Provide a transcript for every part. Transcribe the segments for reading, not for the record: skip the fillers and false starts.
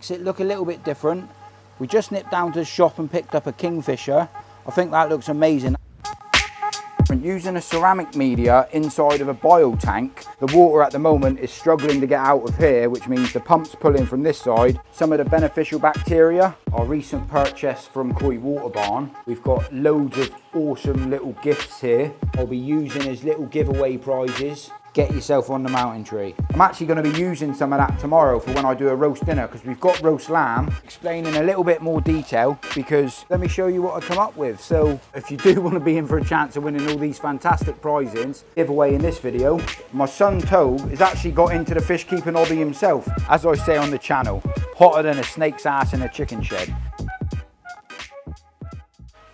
makes it look a little bit different. We just nipped down to the shop and picked up a kingfisher. I think that looks amazing. Using a ceramic media inside of a bio tank, the water at the moment is struggling to get out of here, which means the pump's pulling from this side some of the beneficial bacteria. Our recent purchase from Koi Water Barn. We've got loads of awesome little gifts here I'll be using as little giveaway prizes. Get yourself on the mountain tree. I'm actually going to be using some of that tomorrow for when I do a roast dinner, because we've got roast lamb. Explaining a little bit more detail, because let me show you what I come up with. So if you do want to be in for a chance of winning all these fantastic prizes, giveaway in this video, my son Tobe has actually got into the fish keeping hobby himself. As I say on the channel, hotter than a snake's ass in a chicken shed.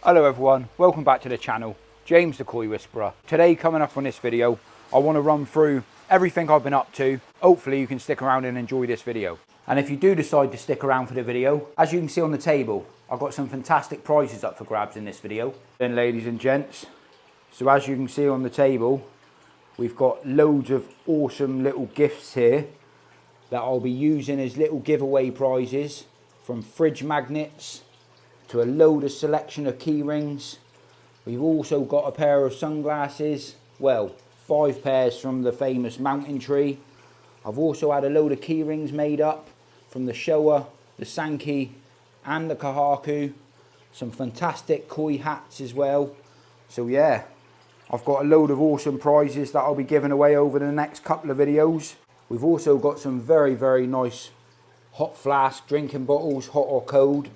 Hello everyone, welcome back to the channel. James the Koi Whisperer. Today, coming up on this video, I want to run through everything I've been up to. Hopefully you can stick around and enjoy this video. And if you do decide to stick around for the video, as you can see on the table, I've got some fantastic prizes up for grabs in this video. Then ladies and gents, so as you can see on the table, we've got loads of awesome little gifts here that I'll be using as little giveaway prizes, from fridge magnets to a load of selection of key rings. We've also got a pair of sunglasses, well, 5 pairs from the famous Mountain Tree. I've also had a load of key rings made up from the Showa, the Sankey and the Kahaku. Some fantastic koi hats as well. So yeah, I've got a load of awesome prizes that I'll be giving away over the next couple of videos. We've also got some very, very nice hot flask drinking bottles, hot or cold,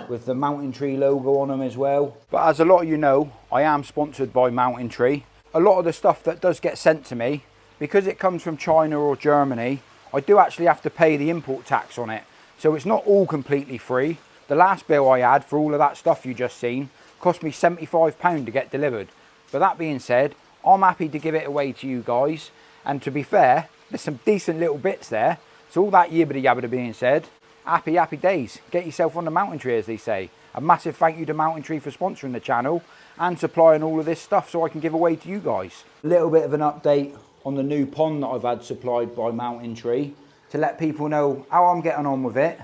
with the Mountain Tree logo on them as well. But as a lot of you know, I am sponsored by Mountain Tree. A lot of the stuff that does get sent to me, because it comes from China or Germany, I do actually have to pay the import tax on it. So it's not all completely free. The last bill I had for all of that stuff you just seen cost me £75 to get delivered. But that being said, I'm happy to give it away to you guys. And to be fair, there's some decent little bits there. So all that yibbity yabbity being said, happy days. Get yourself on the mountain tree, as they say. A massive thank you to Mountain Tree for sponsoring the channel and supplying all of this stuff so I can give away to you guys. A little bit of an update on the new pond that I've had supplied by Mountain Tree, to let people know how I'm getting on with it,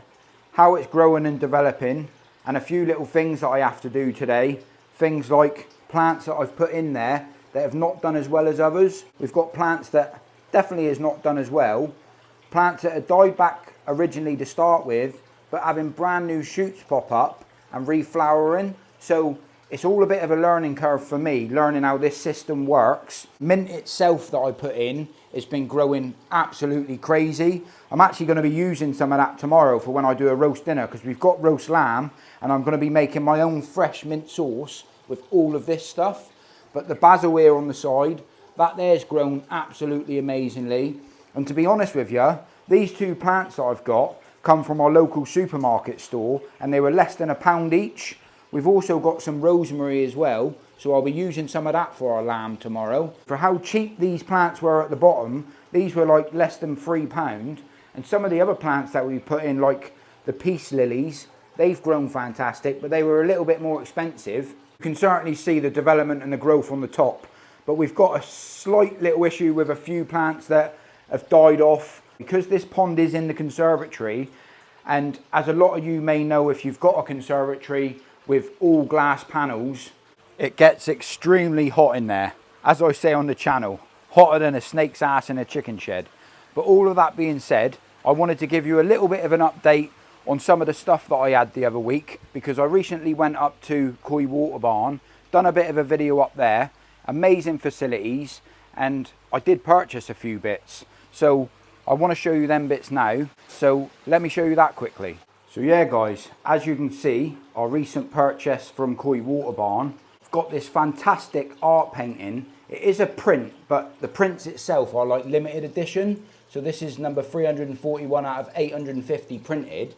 how it's growing and developing, and a few little things that I have to do today. Things like plants that I've put in there that have not done as well as others. We've got plants that definitely has not done as well. Plants that had died back originally to start with, but having brand new shoots pop up and reflowering. So it's all a bit of a learning curve for me, learning how this system works. Mint itself that I put in has been growing absolutely crazy. I'm actually going to be using some of that tomorrow for when I do a roast dinner, because we've got roast lamb and I'm going to be making my own fresh mint sauce with all of this stuff. But the basil here on the side, that there's grown absolutely amazingly. And to be honest with you, these 2 plants that I've got come from our local supermarket store and they were less than £1 each. We've also got some rosemary as well, so I'll be using some of that for our lamb tomorrow. For how cheap these plants were at the bottom, these were like less than £3. And some of the other plants that we put in, like the peace lilies, they've grown fantastic, but they were a little bit more expensive. You can certainly see the development and the growth on the top, but we've got a slight little issue with a few plants that have died off. Because this pond is in the conservatory, and as a lot of you may know, if you've got a conservatory with all glass panels, it gets extremely hot in there. As I say on the channel, hotter than a snake's ass in a chicken shed. But all of that being said, I wanted to give you a little bit of an update on some of the stuff that I had the other week, because I recently went up to Koi Water Barn, done a bit of a video up there, amazing facilities, and I did purchase a few bits. So I want to show you them bits now, so let me show you that quickly. So yeah guys, as you can see, our recent purchase from Koi Water Barn, I've got this fantastic art painting. It is a print, but the prints itself are like limited edition. So this is number 341 out of 850 printed.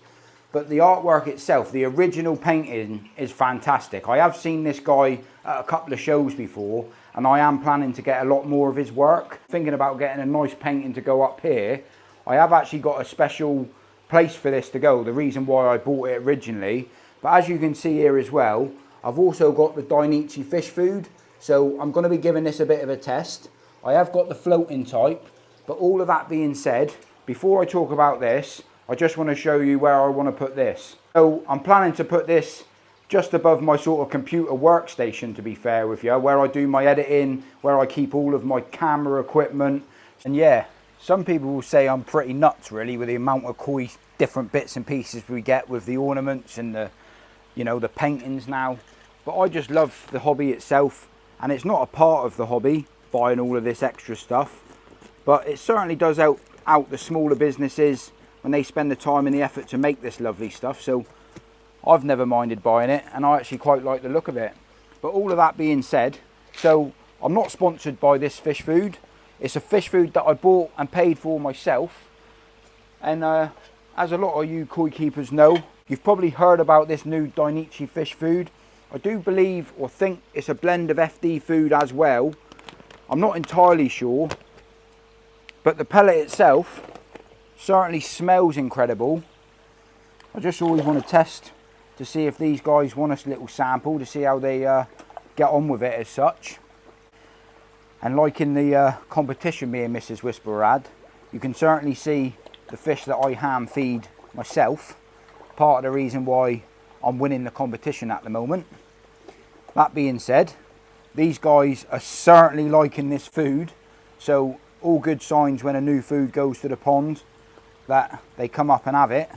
But the artwork itself, the original painting, is fantastic. I have seen this guy at a couple of shows before, and I am planning to get a lot more of his work. Thinking about getting a nice painting to go up here. I have actually got a special place for this to go, the reason why I bought it originally. But as you can see here as well, I've also got the Dainichi fish food. So I'm going to be giving this a bit of a test. I have got the floating type, but all of that being said, before I talk about this, I just want to show you where I want to put this. So I'm planning to put this just above my sort of computer workstation, to be fair with you, where I do my editing, where I keep all of my camera equipment. And yeah, some people will say I'm pretty nuts really with the amount of koi different bits and pieces we get with the ornaments and the, you know, the paintings now. But I just love the hobby itself, and it's not a part of the hobby buying all of this extra stuff, but it certainly does help out the smaller businesses when they spend the time and the effort to make this lovely stuff. So I've never minded buying it, and I actually quite like the look of it. But all of that being said, so I'm not sponsored by this fish food. It's a fish food that I bought and paid for myself. And as a lot of you koi keepers know, you've probably heard about this new Dainichi fish food. I do believe or think it's a blend of FD food as well. I'm not entirely sure, but the pellet itself certainly smells incredible. I just always want to test to see if these guys want us a little sample to see how they get on with it as such. And like in the competition me and Mrs. Whisperer had, you can certainly see the fish that I hand feed myself. Part of the reason why I'm winning the competition at the moment. That being said, these guys are certainly liking this food, so all good signs when a new food goes to the pond that they come up and have it.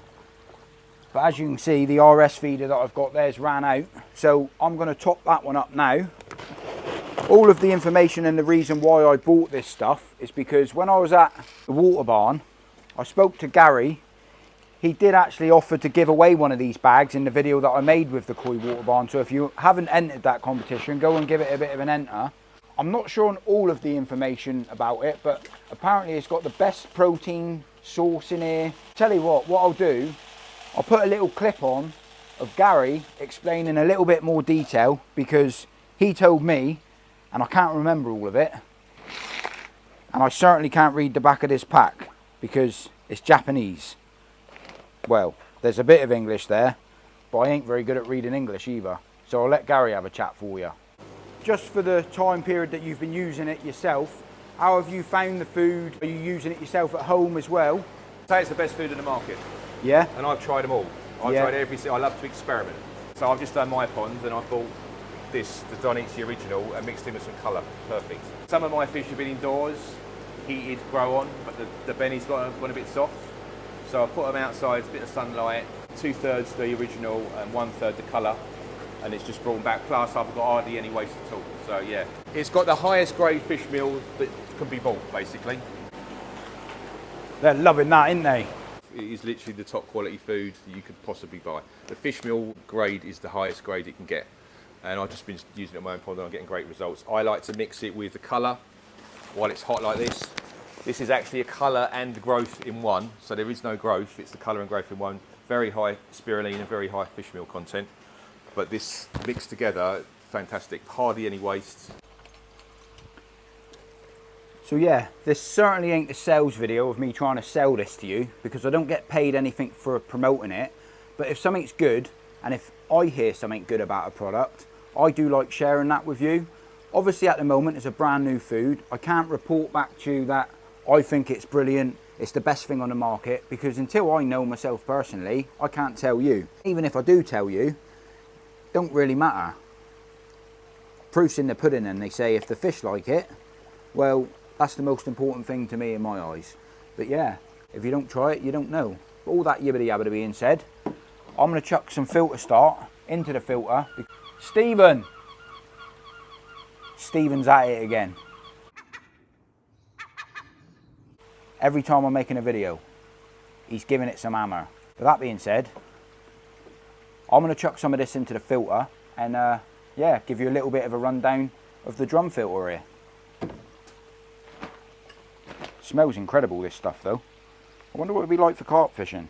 But as you can see, the RS feeder that I've got there's ran out, so I'm going to top that one up now. All of the information and the reason why I bought this stuff is because when I was at the water barn, I spoke to Gary. He did actually offer to give away one of these bags in the video that I made with the koi water barn, so if you haven't entered that competition, go and give it a bit of an enter. I'm not sure on all of the information about it, but apparently it's got the best protein source in here. Tell you what I'll do, I'll put a little clip on of Gary explaining a little bit more detail, because he told me, and I can't remember all of it, and I certainly can't read the back of this pack because it's Japanese. Well, there's a bit of English there, but I ain't very good at reading English either, so I'll let Gary have a chat for you. Just for the time period that you've been using it yourself, how have you found the food? Are you using it yourself at home as well? I'd say it's the best food in the market. Yeah? And I've tried them all. I've tried everything. I love to experiment. So I've just done my ponds and I bought this, the Dainichi original, and mixed in with some colour. Perfect. Some of my fish have been indoors, heated, grow on, but the benny's got a bit soft. So I put them outside, a bit of sunlight, 2/3 the original and 1/3 the colour, and it's just brought them back. Plus I've got hardly any waste at all. So yeah, it's got the highest grade fish meal that can be bought, basically. They're loving that, aren't they? It is literally the top quality food that you could possibly buy. The fish meal grade is the highest grade it can get. And I've just been using it on my own pond and I'm getting great results. I like to mix it with the colour while it's hot like this. This is actually a colour and growth in one, so there is no growth, it's the colour and growth in one. Very high spirulina and very high fish meal content. But this mixed together, fantastic, hardly any waste. So yeah, this certainly ain't a sales video of me trying to sell this to you, because I don't get paid anything for promoting it. But if something's good, and if I hear something good about a product, I do like sharing that with you. Obviously at the moment it's a brand new food. I can't report back to you that I think it's brilliant, it's the best thing on the market, because until I know myself personally, I can't tell you. Even if I do tell you, don't really matter. Proof's in the pudding, and they say if the fish like it, well, that's the most important thing to me in my eyes. But yeah, if you don't try it, you don't know. But all that yibbity yabbity being said, I'm going to chuck some filter start into the filter. Stephen's at it again. Every time I'm making a video, he's giving it some hammer. But that being said, I'm going to chuck some of this into the filter and yeah, give you a little bit of a rundown of the drum filter here. Smells incredible, this stuff though. I wonder what it'd be like for carp fishing.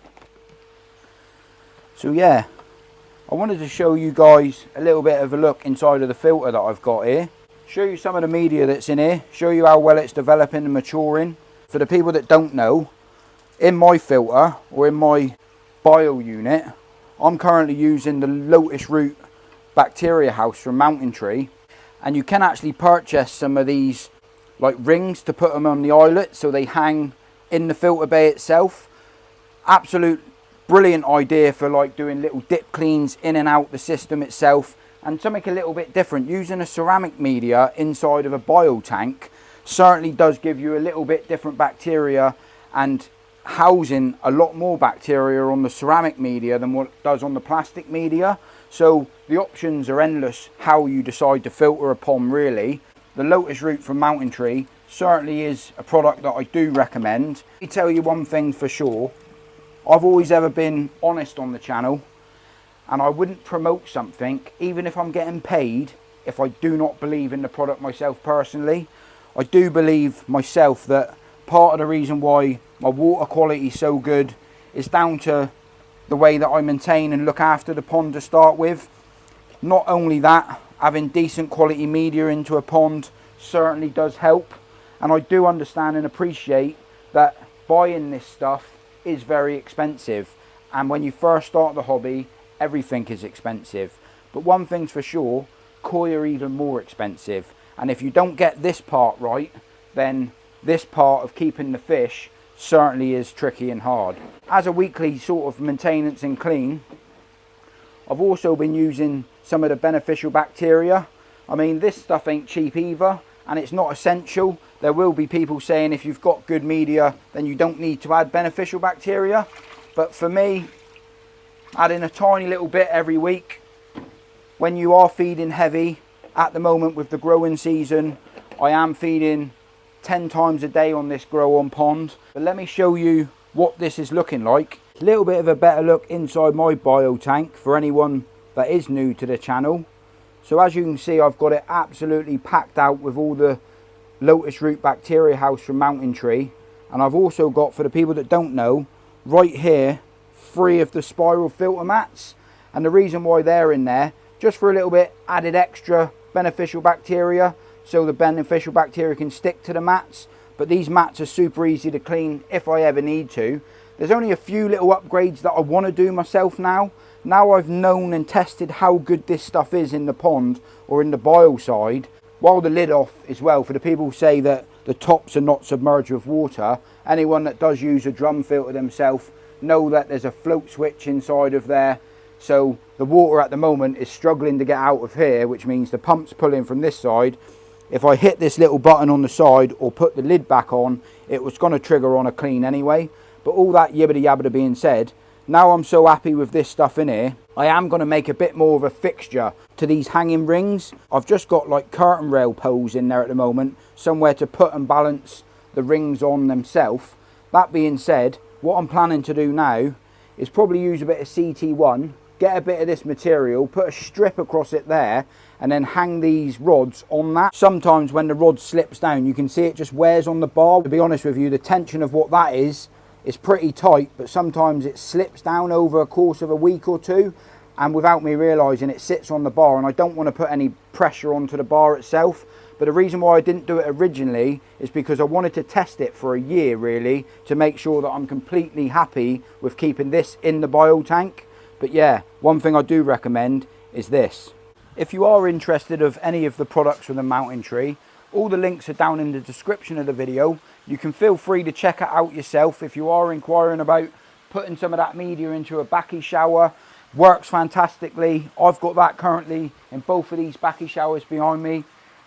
So yeah, I wanted to show you guys a little bit of a look inside of the filter that I've got here. Show you some of the media that's in here, show you how well it's developing and maturing. For the people that don't know, in my filter, or in my bio unit, I'm currently using the Lotus Root bacteria house from Mountain Tree. And you can actually purchase some of these like rings to put them on the eyelet so they hang in the filter bay itself. Absolute brilliant idea for like doing little dip cleans in and out the system itself, and something a little bit different. Using a ceramic media inside of a bio tank certainly does give you a little bit different bacteria, and housing a lot more bacteria on the ceramic media than what it does on the plastic media. So the options are endless how you decide to filter a pond really. The Lotus Root from Mountain Tree certainly is a product that I do recommend. Let me tell you one thing for sure. I've always ever been honest on the channel, and I wouldn't promote something even if I'm getting paid if I do not believe in the product myself personally. I do believe myself that part of the reason why my water quality is so good is down to the way that I maintain and look after the pond to start with. Not only that, having decent quality media into a pond certainly does help, and I do understand and appreciate that buying this stuff is very expensive, and when you first start the hobby everything is expensive. But one thing's for sure, koi are even more expensive, and if you don't get this part right, then this part of keeping the fish certainly is tricky and hard. As a weekly sort of maintenance and clean, I've also been using some of the beneficial bacteria. I mean, this stuff ain't cheap either, and it's not essential. There will be people saying if you've got good media then you don't need to add beneficial bacteria, but for me, adding a tiny little bit every week when you are feeding heavy, at the moment with the growing season I am feeding 10 times a day on this grow on pond. But let me show you what this is looking like. A little bit of a better look inside my bio tank for anyone that is new to the channel. So as you can see, I've got it absolutely packed out with all the Lotus Root bacteria house from Mountain Tree, and I've also got, for the people that don't know, right here 3 of the spiral filter mats, and the reason why they're in there, just for a little bit added extra beneficial bacteria, so the beneficial bacteria can stick to the mats. But these mats are super easy to clean if I ever need to. There's only a few little upgrades that I want to do myself now. Now I've known and tested how good this stuff is in the pond or in the bio side. While the lid off as well, for the people who say that the tops are not submerged with water, anyone that does use a drum filter themselves know that there's a float switch inside of there. So the water at the moment is struggling to get out of here, which means the pump's pulling from this side. If I hit this little button on the side or put the lid back on, it was going to trigger on a clean anyway. But all that yibbity yabbity being said, now I'm so happy with this stuff in here, I am going to make a bit more of a fixture to these hanging rings. I've just got like curtain rail poles in there at the moment, somewhere to put and balance the rings on themselves. That being said, what I'm planning to do now is probably use a bit of CT1, get a bit of this material, put a strip across it there, and then hang these rods on that. Sometimes when the rod slips down, you can see it just wears on the bar. To be honest with you, the tension of what that is pretty tight, but sometimes it slips down over a course of a week or two, and without me realising it sits on the bar, and I don't want to put any pressure onto the bar itself. But the reason why I didn't do it originally is because I wanted to test it for a year really, to make sure that I'm completely happy with keeping this in the bio tank. But yeah, one thing I do recommend is this. If you are interested of any of the products from the Mountain Tree, all the links are down in the description of the video. You can feel free to check it out yourself if you are inquiring about putting some of that media into a backy shower. Works fantastically. I've got that currently in both of these backy showers behind me.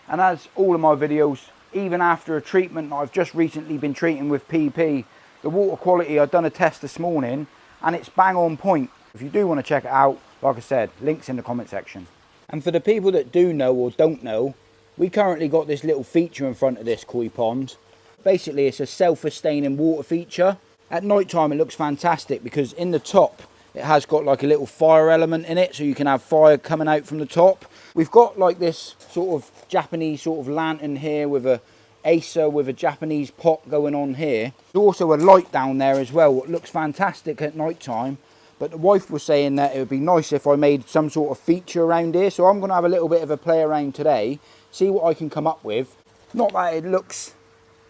And as all of my videos, even after a treatment that I've just recently been treating with PP, the water quality, I've done a test this morning and it's bang on point. If you do want to check it out, like I said, links in the comment section. And for the people that do know or don't know, we currently got this little feature in front of this koi pond. Basically, it's a self-sustaining water feature. At night time, it looks fantastic because in the top, it has got like a little fire element in it, so you can have fire coming out from the top. We've got like this sort of Japanese sort of lantern here with a acer with a Japanese pot going on here. There's also a light down there as well, what looks fantastic at night time. But the wife was saying that it would be nice if I made some sort of feature around here. So I'm going to have a little bit of a play around today, see what I can come up with. Not that it looks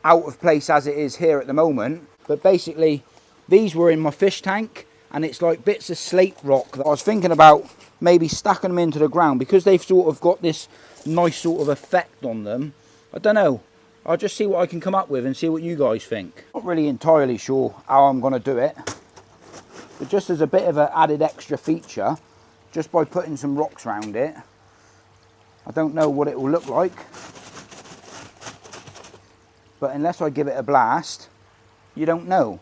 out of place as it is here at the moment, but basically these were in my fish tank and it's like bits of slate rock that I was thinking about maybe stacking them into the ground because they've sort of got this nice sort of effect on them. I don't know. I'll just see what I can come up with and see what you guys think. Not really entirely sure how I'm going to do it. But just as a bit of an added extra feature, just by putting some rocks around it, I don't know what it will look like, but unless I give it a blast, you don't know.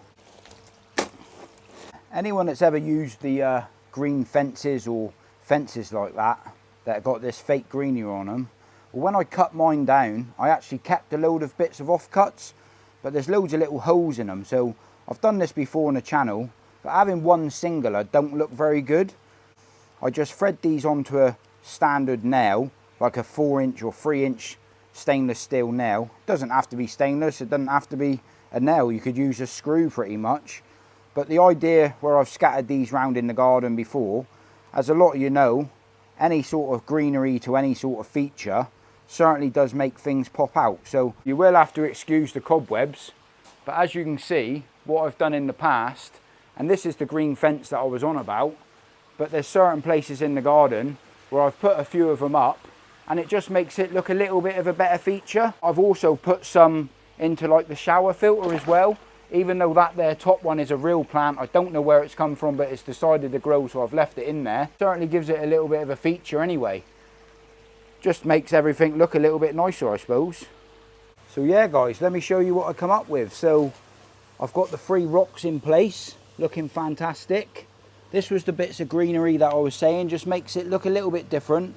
Anyone that's ever used the green fences or fences like that, that got this fake greenery on them, well, when I cut mine down, I actually kept a load of bits of offcuts, but there's loads of little holes in them. So I've done this before on the channel, but having one singular don't look very good. I just thread these onto a standard nail, like a 4-inch or 3-inch stainless steel nail. It doesn't have to be stainless, it doesn't have to be a nail, you could use a screw pretty much. But the idea where I've scattered these round in the garden before, as a lot of you know, any sort of greenery to any sort of feature certainly does make things pop out. So you will have to excuse the cobwebs, but as you can see, what I've done in the past, and this is the green fence that I was on about, but there's certain places in the garden where I've put a few of them up and it just makes it look a little bit of a better feature. I've also put some into like the shower filter as well, even though that there top one is a real plant. I don't know where it's come from, but it's decided to grow, so I've left it in there. Certainly gives it a little bit of a feature anyway. Just makes everything look a little bit nicer, I suppose. So yeah guys, let me show you what I come up with. So I've got the 3 rocks in place, looking fantastic. This was the bits of greenery that I was saying, just makes it look a little bit different.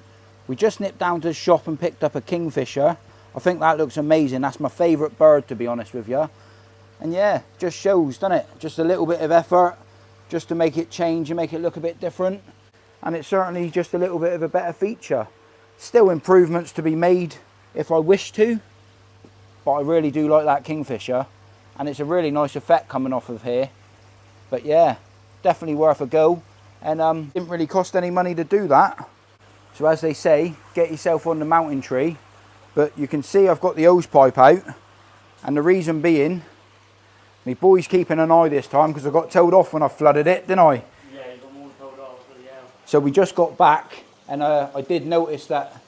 We just nipped down to the shop and picked up a kingfisher. I think that looks amazing. That's my favourite bird, to be honest with you. And yeah, just shows, doesn't it? Just a little bit of effort, just to make it change and make it look a bit different. And it's certainly just a little bit of a better feature. Still improvements to be made if I wish to, but I really do like that kingfisher. And it's a really nice effect coming off of here. But yeah, definitely worth a go. And didn't really cost any money to do that. So as they say, get yourself on the mountain tree. But you can see I've got the hose pipe out. And the reason being, my boy's keeping an eye this time because I got told off when I flooded it, didn't I? Yeah, you got more told off, yeah. So we just got back and I did notice that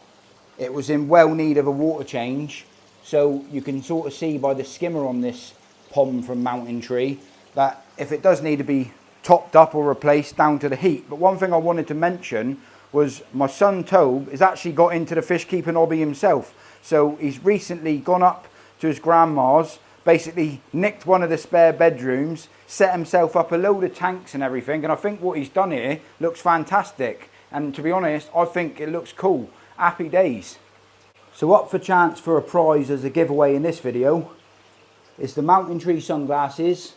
it was in well need of a water change. So you can sort of see by the skimmer on this pond from Mountain Tree that if it does need to be topped up or replaced down to the heat. But one thing I wanted to mention was my son Tobe has actually got into the fish keeping hobby himself. So he's recently gone up to his grandma's, basically nicked one of the spare bedrooms, set himself up a load of tanks and everything, and I think what he's done here looks fantastic. And to be honest, I think it looks cool. Happy days. So up for chance for a prize as a giveaway in this video is the Mountain Tree sunglasses,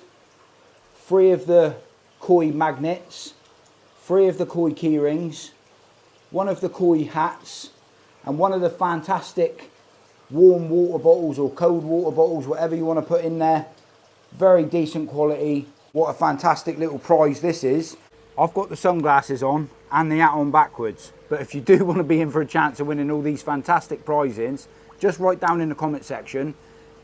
3 of the koi magnets, 3 of the koi key rings, 1 of the koi hats, and 1 of the fantastic warm water bottles or cold water bottles, whatever you want to put in there. Very decent quality. What a fantastic little prize this is. I've got the sunglasses on and the hat on backwards, but if you do want to be in for a chance of winning all these fantastic prizes, just write down in the comment section,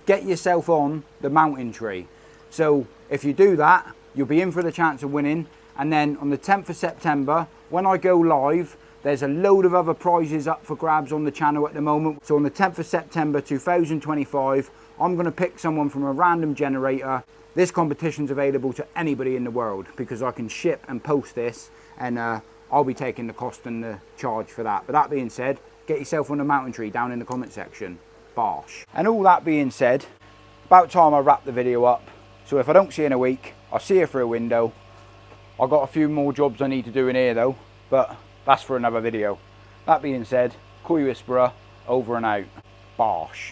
get yourself on the Mountain Tree. So if you do that, you'll be in for the chance of winning. And then on the 10th of September, when I go live, there's a load of other prizes up for grabs on the channel at the moment. So on the 10th of September 2025, I'm going to pick someone from a random generator. This competition's available to anybody in the world because I can ship and post this, and I'll be taking the cost and the charge for that. But that being said, get yourself on the Mountain Tree down in the comment section. Bosh. And all that being said, about time I wrap the video up. So if I don't see you in a week, I'll see you through a window. I've got a few more jobs I need to do in here though, but that's for another video. That being said, Koi Whisperer, over and out. Bosh.